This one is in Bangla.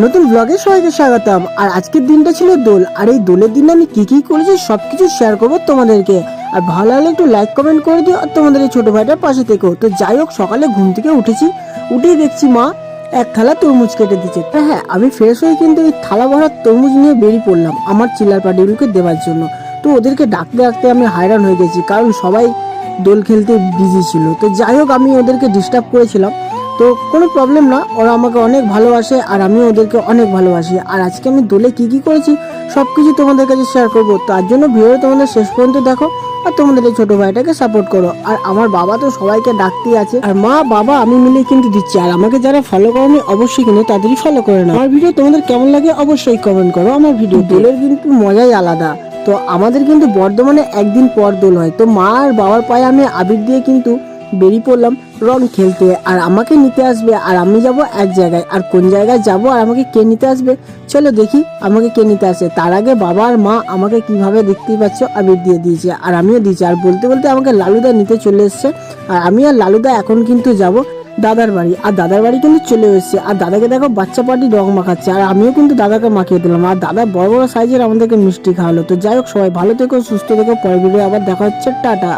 নতুন ব্লগে সবাইকে স্বাগতম। আর আজকের দিনটা ছিল দোল, আর এই দোলের দিনে আমি কি কি করেছি সবকিছু শেয়ার করবো তোমাদেরকে। আর ভালো লাগলে একটু লাইক কমেন্ট করে দিও, আর তোমাদের এই ছোট ভাইটার পাশে থেকো। তো যাই হোক, সকালে ঘুম থেকে উঠেই দেখছি মা এক থালা তরমুজ কেটে দিচ্ছে। হ্যাঁ, আমি ফ্রেশ হয়ে কিন্তু এই থালা ভরা তরমুজ নিয়ে বেরিয়ে পড়লাম আমার চিল্লার পার্টিগুলোকে দেওয়ার জন্য। তো ওদেরকে ডাকতে ডাকতে আমি হায়রান হয়ে গেছি, কারণ সবাই দোল খেলতে বিজি ছিল। তো যাই হোক, আমি ওদেরকে ডিস্টার্ব করেছিলাম, তো কোনো প্রবলেম না, ওরা আমাকে অনেক ভালোবাসে আর আমি ওদেরকে অনেক ভালোবাসি। আর আজকে আমি দোলে কি কি করেছি সবকিছু তোমাদের কাছে শেয়ার করবো। তার জন্য ভিডিও তোমাদের শেষ পর্যন্ত দেখো, আর তোমাদের এই ছোট ভাইটাকে সাপোর্ট করো। আর আমার বাবা তো সবাইকে ডাকতেই আছে, আর মা বাবা আমি মিলে কিন্তু দিচ্ছি। আর আমাকে যারা ফলো করেনি অবশ্যই কিন্তু তাদেরই ফলো করে না। আমার ভিডিও তোমাদের কেমন লাগে অবশ্যই কমেন্ট করো। আমার ভিডিও দোলের কিন্তু মজাই আলাদা। তো আমাদের কিন্তু বর্ধমানে একদিন পর দোল হয়। তো মা আর বাবার পায়ে আমি আবির দিয়ে কিন্তু বেরিয়ে পড়লাম রং খেলতে। আর আমাকে নিতে আসবে, আর আমি যাব এক জায়গায়। আর কোন জায়গায় যাব আর আমাকে কে নিতে আসবে চলো দেখি আমাকে কে নিতে আসে। তার আগে বাবা আর মা আমাকে কিভাবে দেখতেই পাচ্ছ আবির দিয়ে দিয়েছে, আর আমিও দিয়েছি। আর বলতে বলতে আমাকে লালুদা নিতে চলে এসছে। আর আমি আর লালুদা এখন কিন্তু যাব দাদার বাড়ি। আর দাদার বাড়ি কিন্তু চলে এসেছে। আর দাদাকে দেখো বাচ্চা পার্টি রং মাখাচ্ছে, আর আমিও কিন্তু দাদাকে মাখিয়ে দিলাম। আর দাদা বড় বড় সাইজের আমাদেরকে মিষ্টি খাওয়ালো। তো যাই হোক, সবাই ভালো থেকো, সুস্থ থেকো। পরের ভিডিও আবার দেখা হচ্ছে, টাটা।